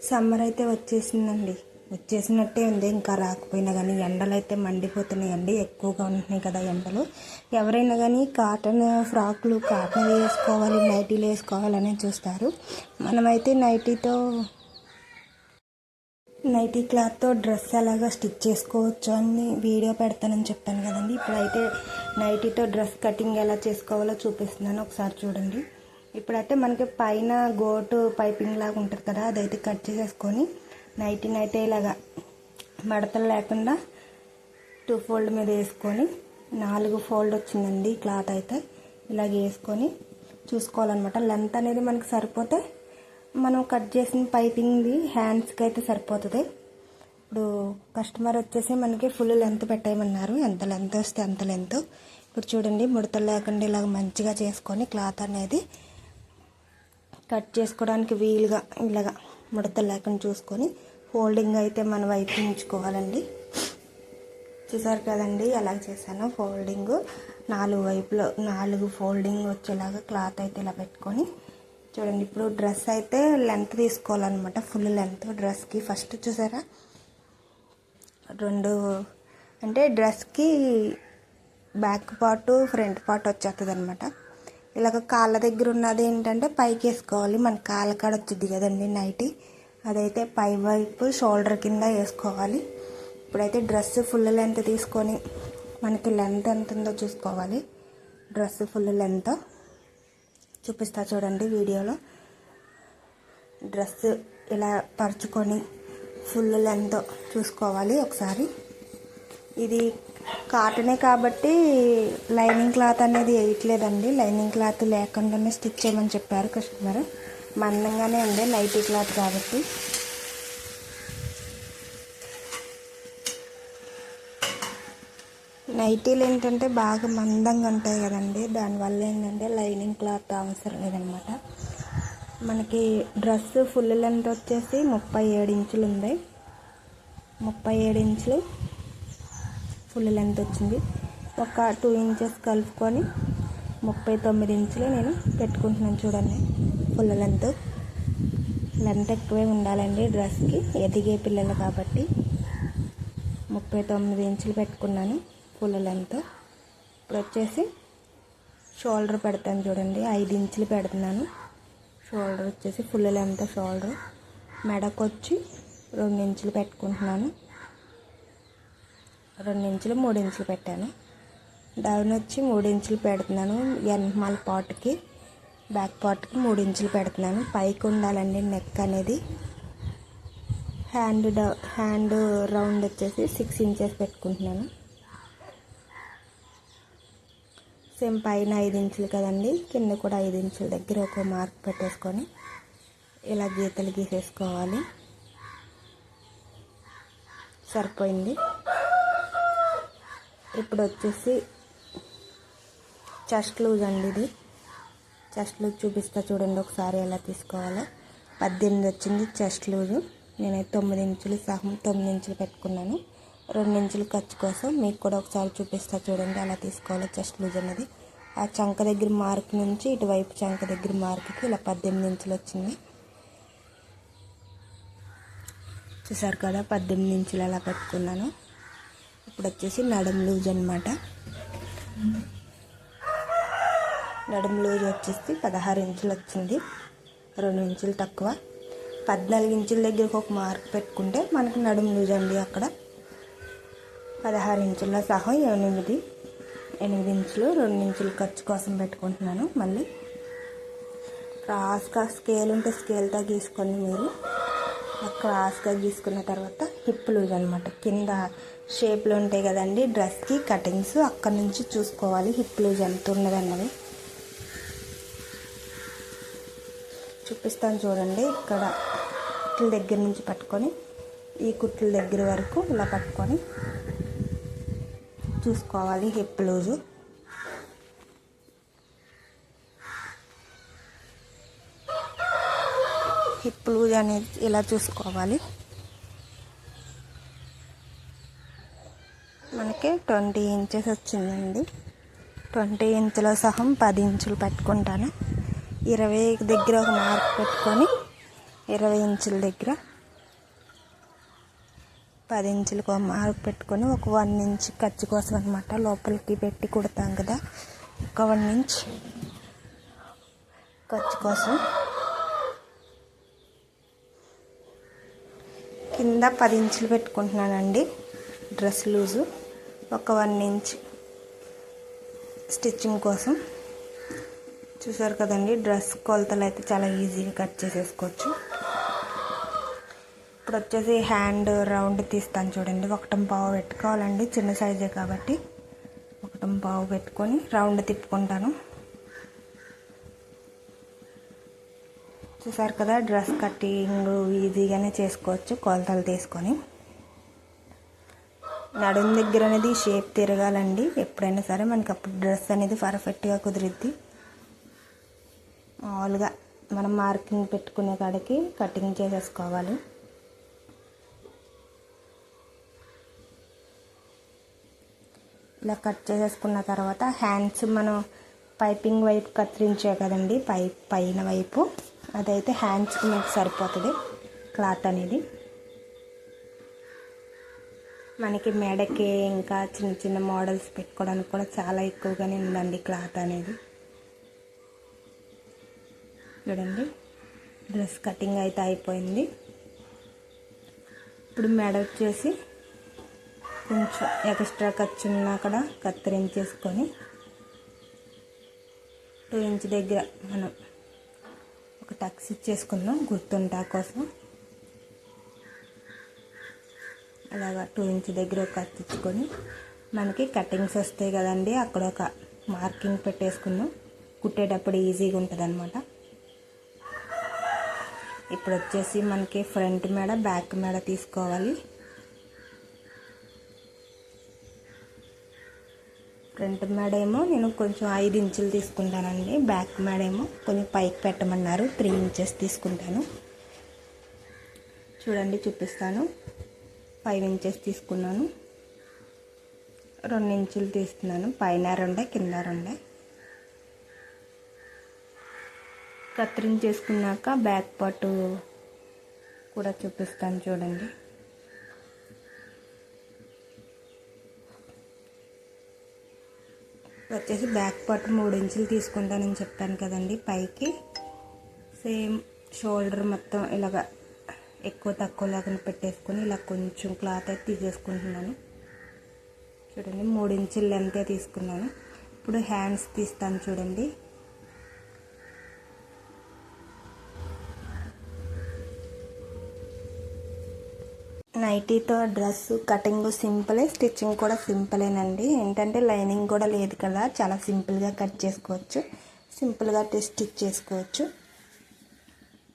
Summer అయితే వచ్చేసిందండి. వచ్చేసినట్టే ఉంది. ఇంకా రాకపోయినా కానీ ఎండలు అయితే మండిపోతున్నాయండి. ఎక్కువగా ఉంటున్నాయి కదా ఎండలు. ఎవరైనా కానీ కాటన్ ఫ్రాక్లు కాటన్ వేసుకోవాలి, నైటీలు వేసుకోవాలని చూస్తారు. మనమైతే నైటీ క్లాత్తో డ్రెస్ ఎలాగా స్టిచ్ చేసుకోవచ్చు అని వీడియో పెడతానని చెప్పాను కదండి. ఇప్పుడైతే నైటీతో డ్రెస్ కటింగ్ ఎలా చేసుకోవాలో చూపిస్తున్నాను, ఒకసారి చూడండి. ఇప్పుడైతే మనకి పైన గోటు పైపింగ్ లాగా ఉంటుంది కదా, అదైతే కట్ చేసేసుకొని నైటీని అయితే ఇలాగా మడతలు లేకుండా 2 ఫోల్డ్ మీద వేసుకొని 4 ఫోల్డ్ వచ్చిందండి క్లాత్ అయితే. ఇలాగ వేసుకొని చూసుకోవాలన్నమాట. లెంత్ అనేది మనకి సరిపోతే మనం కట్ చేసిన పైపింగ్ది హ్యాండ్స్కి అయితే సరిపోతుంది. ఇప్పుడు కస్టమర్ వచ్చేసి మనకి ఫుల్ లెంత్ పెట్టేయమన్నారు. ఎంత లెంత్ వస్తే అంత లెంత్. ఇప్పుడు చూడండి, ముడతలు లేకుండా ఇలాగ మంచిగా చేసుకొని క్లాత్ అనేది కట్ చేసుకోవడానికి వీలుగా ఇలాగా ముడతలు లేకుండా చూసుకొని ఫోల్డింగ్ అయితే మన వైపు ఉంచుకోవాలండి. చూసారు కదండి ఎలా చేశాను ఫోల్డింగ్. 4 వైపులో 4 ఫోల్డింగ్ వచ్చేలాగా క్లాత్ అయితే ఇలా పెట్టుకొని చూడండి. ఇప్పుడు డ్రెస్ అయితే లెంత్ తీసుకోవాలన్నమాట, ఫుల్ లెంత్ డ్రెస్కి. ఫస్ట్ చూసారా 2 అంటే డ్రెస్కి బ్యాక్ పార్ట్ ఫ్రంట్ పార్ట్ వచ్చేస్తుంది అనమాట. ఇలాగ కాళ్ళ దగ్గర ఉన్నది ఏంటంటే పైకి వేసుకోవాలి. మన కాళ్ళ కాడ వచ్చింది కదండి నైటీ, అదైతే పై వైపు షోల్డర్ కింద వేసుకోవాలి. ఇప్పుడైతే డ్రెస్ ఫుల్ లెంత్ తీసుకొని మనకి లెంత్ ఎంత ఉందో చూసుకోవాలి. డ్రెస్ ఫుల్ లెంత్ చూపిస్తా చూడండి వీడియోలో. డ్రెస్ ఇలా పరుచుకొని ఫుల్ లెంత్ చూసుకోవాలి ఒకసారి. ఇది కాటనే కాబట్టి లైనింగ్ క్లాత్ అనేది వేయట్లేదండి. లైనింగ్ క్లాత్ లేకుండానే స్టిచ్ చేయమని చెప్పారు కస్టమర్. మందంగానే ఉంది నైటీ క్లాత్ కాబట్టి. నైటీలు ఏంటంటే బాగా మందంగా ఉంటాయి కదండి, దానివల్ల ఏంటంటే లైనింగ్ క్లాత్ అవసరం లేదనమాట. మనకి డ్రెస్ ఫుల్ లెంత్ వచ్చేసి 37 ఇంచులు ఉంది. 37 ఇంచులు ఫుల్ లెంత్ వచ్చింది. ఒక 2 ఇంచెస్ కలుపుకొని 39 ఇంచులు నేను పెట్టుకుంటున్నాను. చూడండి ఫుల్ లెంత్. లెంత్ ఎక్కువే ఉండాలండి డ్రెస్కి, ఎదిగే పిల్లలు కాబట్టి 39 ఇంచులు పెట్టుకున్నాను ఫుల్ లెంత్. ఇప్పుడు వచ్చేసి షోల్డర్ పెడతాను చూడండి, 5 ఇంచులు పెడుతున్నాను. షోల్డర్ వచ్చేసి ఫుల్ లెంత్ షోల్డర్. మెడకు వచ్చి 2 ఇంచులు పెట్టుకుంటున్నాను. 2 ఇంచులు 3 ఇంచులు పెట్టాను. డౌన్ వచ్చి 3 ఇంచులు పెడుతున్నాను. వెనకమాల పార్ట్కి బ్యాక్ పార్ట్కి 3 ఇంచులు పెడుతున్నాను. పైకి ఉండాలండి నెక్ అనేది. హ్యాండ్ రౌండ్ వచ్చేసి 6 ఇంచెస్ పెట్టుకుంటున్నాను. సేమ్ పైన 5 ఇంచులు కదండి, కింద కూడా 5 ఇంచుల దగ్గర ఒక మార్క్ పెట్టేసుకొని ఇలా గీతలు గీసేసుకోవాలి. సరిపోయింది. ఇప్పుడు వచ్చేసి చెస్ట్ లూజ్ అండి. ఇది చెస్ట్ లూజ్ చూపిస్తా చూడండి ఒకసారి ఎలా తీసుకోవాలో. 18 వచ్చింది చెస్ట్ లూజు. నేనైతే 9 ఇంచులు సహం 9 ఇంచులు పెట్టుకున్నాను. 2 ఇంచులు ఖర్చు కోసం మీకు కూడా ఒకసారి చూపిస్తా చూడండి ఎలా తీసుకోవాలో చెస్ట్ లూజ్ అనేది. ఆ చంక దగ్గర మార్క్ నుంచి ఇటువైపు చంక దగ్గర మార్క్కి ఇలా 18 ఇంచులు వచ్చింది. చూసారు కదా 18 ఇంచులు అలా పెట్టుకున్నాను. ఇప్పుడు వచ్చేసి నడుము లూజ్ అనమాట. నడుము లూజ్ వచ్చేసి 16 ఇంచులు వచ్చింది, 2 ఇంచులు తక్కువ. 14 ఇంచుల దగ్గరకు ఒక మార్క్ పెట్టుకుంటే మనకి నడుము లూజ్ అండి. అక్కడ 16 ఇంచుల సహా 8 ఇంచులు 2 ఇంచులు ఖర్చు కోసం పెట్టుకుంటున్నాను. మళ్ళీ క్రాస్గా స్కేల్ ఉంటే స్కేల్తో గీసుకొని మీరు క్రాస్గా గీసుకున్న తర్వాత హిప్ లూజ్ అనమాట. కింద షేప్లు ఉంటాయి కదండి డ్రెస్కి కటింగ్స్, అక్కడ నుంచి చూసుకోవాలి హిప్ లూజ్ ఎంత ఉన్నదన్నది. చూపిస్తాను చూడండి. ఇక్కడ కుట్ల దగ్గర నుంచి పట్టుకొని ఈ కుట్ల దగ్గర వరకు ఇలా పట్టుకొని చూసుకోవాలి హిప్ లూజు. హిప్ లూజ్ అనేది ఇలా చూసుకోవాలి. మనకి 20 ఇంచెస్ వచ్చిందండి. 20 ఇంచుల సహం 10 ఇంచులు పెట్టుకుంటాను. 20 దగ్గర ఒక మార్క్ పెట్టుకొని 20 ఇంచుల దగ్గర 10 ఇంచులకు మార్క్ పెట్టుకొని ఒక 1 ఇంచ్ ఖర్చు కోసం అనమాట లోపలికి పెట్టి కుడతాం కదా, ఒక 1 ఇంచ్ ఖర్చు కోసం. కింద 10 ఇంచులు పెట్టుకుంటున్నానండి డ్రెస్ లూజు, ఒక 1 ఇంచ్ స్టిచ్చింగ్ కోసం. చూసారు కదండి, డ్రెస్ కొలతలు అయితే చాలా ఈజీగా కట్ చేసేసుకోవచ్చు. ఇప్పుడు వచ్చేసి హ్యాండ్ రౌండ్ తీస్తాను చూడండి. 1.5 పెట్టుకోవాలండి, చిన్న సైజే కాబట్టి 1.5 పెట్టుకొని రౌండ్ తిప్పుకుంటాను. చూసారు కదా, డ్రెస్ కటింగ్ ఈజీగానే చేసుకోవచ్చు కొలతలు తీసుకొని. నడుము దగ్గర అనేది షేప్ తిరగాలండి ఎప్పుడైనా సరే, మనకి అప్పుడు డ్రెస్ అనేది పర్ఫెక్ట్గా కుదిరిద్ది. మామూలుగా మనం మార్కింగ్ పెట్టుకునే కాడికి కటింగ్ చేసేసుకోవాలి. ఇలా కట్ చేసేసుకున్న తర్వాత హ్యాండ్స్ మనం పైపింగ్ వైపు కత్తిరించే కదండి, పైన వైపు, అదైతే హ్యాండ్స్కి మనకు సరిపోతుంది క్లాత్ అనేది. మనకి మెడకి ఇంకా చిన్న చిన్న మోడల్స్ పెట్టుకోవడానికి కూడా చాలా ఎక్కువగానే ఉందండి క్లాత్ అనేది. చూడండి, డ్రెస్ కటింగ్ అయితే అయిపోయింది. ఇప్పుడు మెడ వచ్చేసి కొంచెం ఎక్స్ట్రా ఖర్చు ఉన్నా కూడా కత్తిరించేసుకొని 2 ఇంచ్ దగ్గర మనం ఒక టక్స్ ఇచ్చేసుకుందాం గుర్తుంటా కోసం. అలాగా 2 ఇంచ్ దగ్గర ఒక కత్తి ఇచ్చుకొని మనకి కటింగ్స్ వస్తాయి కదండి, అక్కడ ఒక మార్కింగ్ పెట్టేసుకుందాం. కుట్టేటప్పుడు ఈజీగా ఉంటుంది అన్నమాట. ఇప్పుడు వచ్చేసి మనకి ఫ్రంట్ మెడ బ్యాక్ మెడ తీసుకోవాలి. ఫ్రంట్ మెడ ఏమో నేను కొంచెం 5 ఇంచులు తీసుకుంటానండి, బ్యాక్ మెడ ఏమో కొంచెం పైకి పెట్టమన్నారు, 3 ఇంచెస్ తీసుకుంటాను. చూడండి చూపిస్తాను. 5 ఇంచెస్ తీసుకున్నాను, 2 ఇంచులు తీస్తున్నాను, పైన 2 కింద 2. కత్తిరించేసుకున్నాక బ్యాక్ పార్ట్ కూడా చూపిస్తాను చూడండి. వచ్చేసి బ్యాక్ పార్ట్ 3 ఇంచులు తీసుకుంటానని చెప్పాను కదండి పైకి. సేమ్ షోల్డర్ మొత్తం ఇలాగ ఎక్కువ తక్కువ లాగా పెట్టేసుకొని ఇలా కొంచెం క్లాత్ అయితే తీసేసుకుంటున్నాను. చూడండి, 3 ఇంచుల లెంతే తీసుకున్నాను. ఇప్పుడు హ్యాండ్స్ తీస్తాను చూడండి. నైటీతో డ్రెస్ కటింగ్ సింపులే, స్టిచ్చింగ్ కూడా సింపులేనండి. ఏంటంటే లైనింగ్ కూడా లేదు కదా, చాలా సింపుల్గా కట్ చేసుకోవచ్చు, సింపుల్గా స్టిచ్ చేసుకోవచ్చు.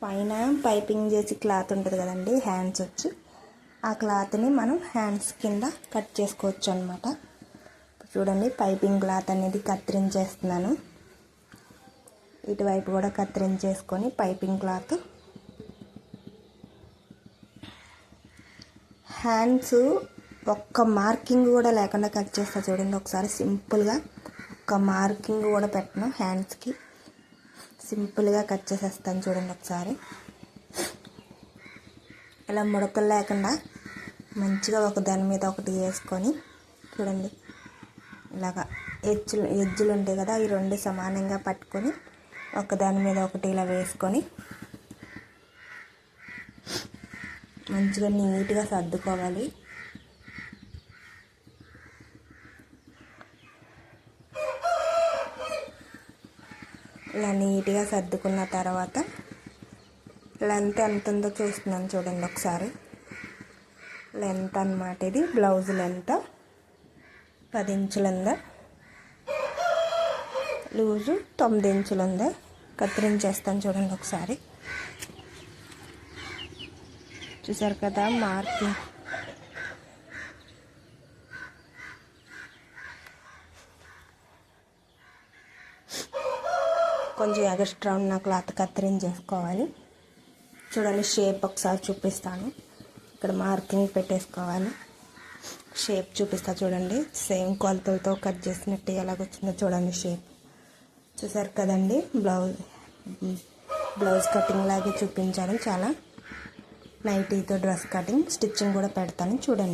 పైన పైపింగ్ చేసి క్లాత్ ఉంటుంది కదండి, హ్యాండ్స్ వచ్చి ఆ క్లాత్ని మనం హ్యాండ్స్ కింద కట్ చేసుకోవచ్చు అనమాట. చూడండి, పైపింగ్ క్లాత్ అనేది కత్తిరించేస్తున్నాను. ఇటువైపు కూడా కత్తిరించేసుకొని పైపింగ్ క్లాత్, హ్యాండ్స్ ఒక్క మార్కింగ్ కూడా లేకుండా కట్ చేస్తా చూడండి. ఒకసారి సింపుల్గా ఒక్క మార్కింగ్ కూడా పెట్టను, హ్యాండ్స్కి సింపుల్గా కట్ చేసేస్తాను చూడండి. ఒకసారి ఇలా ముడతలు లేకుండా మంచిగా ఒక దాని మీద ఒకటి వేసుకొని చూడండి, ఇలాగా ఎడ్జులు ఉంటాయి కదా, ఈ 2 సమానంగా పట్టుకొని ఒక దాని మీద ఒకటి ఇలా వేసుకొని మంచిగా నీట్గా సర్దుకోవాలి. ఇలా నీట్గా సర్దుకున్న తర్వాత లెంత్ ఎంత ఉందో చూస్తున్నాను చూడండి ఒకసారి. లెంత్ అన్నమాట ఇది, బ్లౌజ్ లెంత్ 10 ఇంచులు ఉందా, లూజు 9 ఇంచులు ఉందా. కత్తిరించేస్తాను చూడండి ఒకసారి. చూసారు కదా మార్కింగ్. కొంచెం ఎక్స్ట్రా ఉన్న క్లాత్ కత్తిరించేసుకోవాలి. చూడండి, షేప్ ఒకసారి చూపిస్తాను. ఇక్కడ మార్కింగ్ పెట్టేసుకోవాలి, షేప్ చూపిస్తా చూడండి. సేమ్ కొలతలతో కట్ చేసినట్టు ఎలాగొచ్చిందో చూడండి షేప్. చూసారు కదండి, బ్లౌజ్ కటింగ్ లాగే చూపించాను. చాలా నైటీతో డ్రెస్ కటింగ్, స్టిచ్చింగ్ కూడా పెడతాను చూడండి.